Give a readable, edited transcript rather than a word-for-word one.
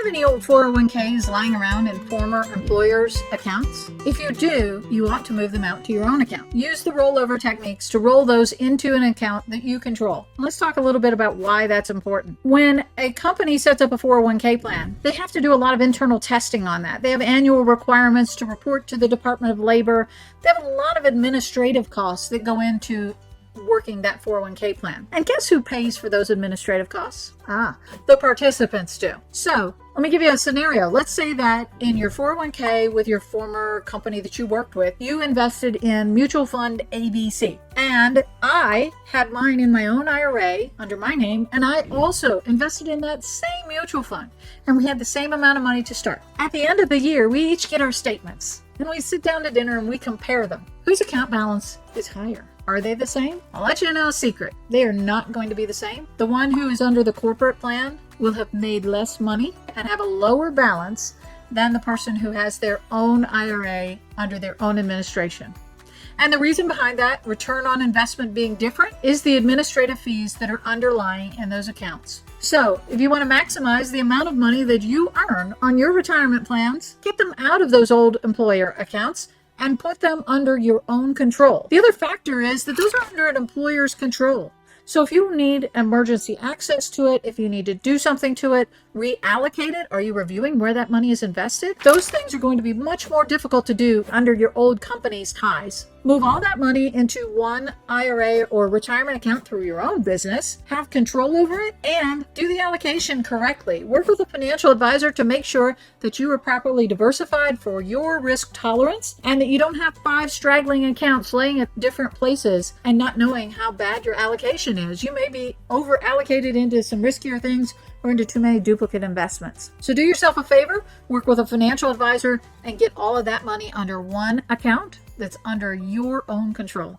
have any old 401ks lying around in former employers' accounts? If you do, you ought to move them out to your own account. Use the rollover techniques to roll those into an account that you control. Let's talk a little bit about why that's important. When a company sets up a 401k plan, they have to do a lot of internal testing on that. They have annual requirements to report to the Department of Labor. They have a lot of administrative costs that go into working that 401k plan. And guess who pays for those administrative costs? The participants do. So let me give you a scenario. Let's say that in your 401k with your former company that you worked with, you invested in mutual fund ABC. And I had mine in my own IRA under my name, and I also invested in that same mutual fund. And we had the same amount of money to start. At the end of the year, we each get our statements. And we sit down to dinner and we compare them. Whose account balance is higher? Are they the same? I'll let you know a secret. They are not going to be the same. The one who is under the corporate plan will have made less money and have a lower balance than the person who has their own IRA under their own administration. And the reason behind that, return on investment being different, is the administrative fees that are underlying in those accounts. So if you want to maximize the amount of money that you earn on your retirement plans, get them out of those old employer accounts and put them under your own control. The other factor is that those are under an employer's control. So if you need emergency access to it, if you need to do something to it, reallocate it, are you reviewing where that money is invested? Those things are going to be much more difficult to do under your old company's ties. Move all that money into one IRA or retirement account through your own business, have control over it, and do the allocation correctly. Work with a financial advisor to make sure that you are properly diversified for your risk tolerance and that you don't have 5 straggling accounts laying at different places and not knowing how bad your allocation is. You may be over allocated into some riskier things or into too many duplicate investments. So do yourself a favor, work with a financial advisor, and get all of that money under one account that's under your own control.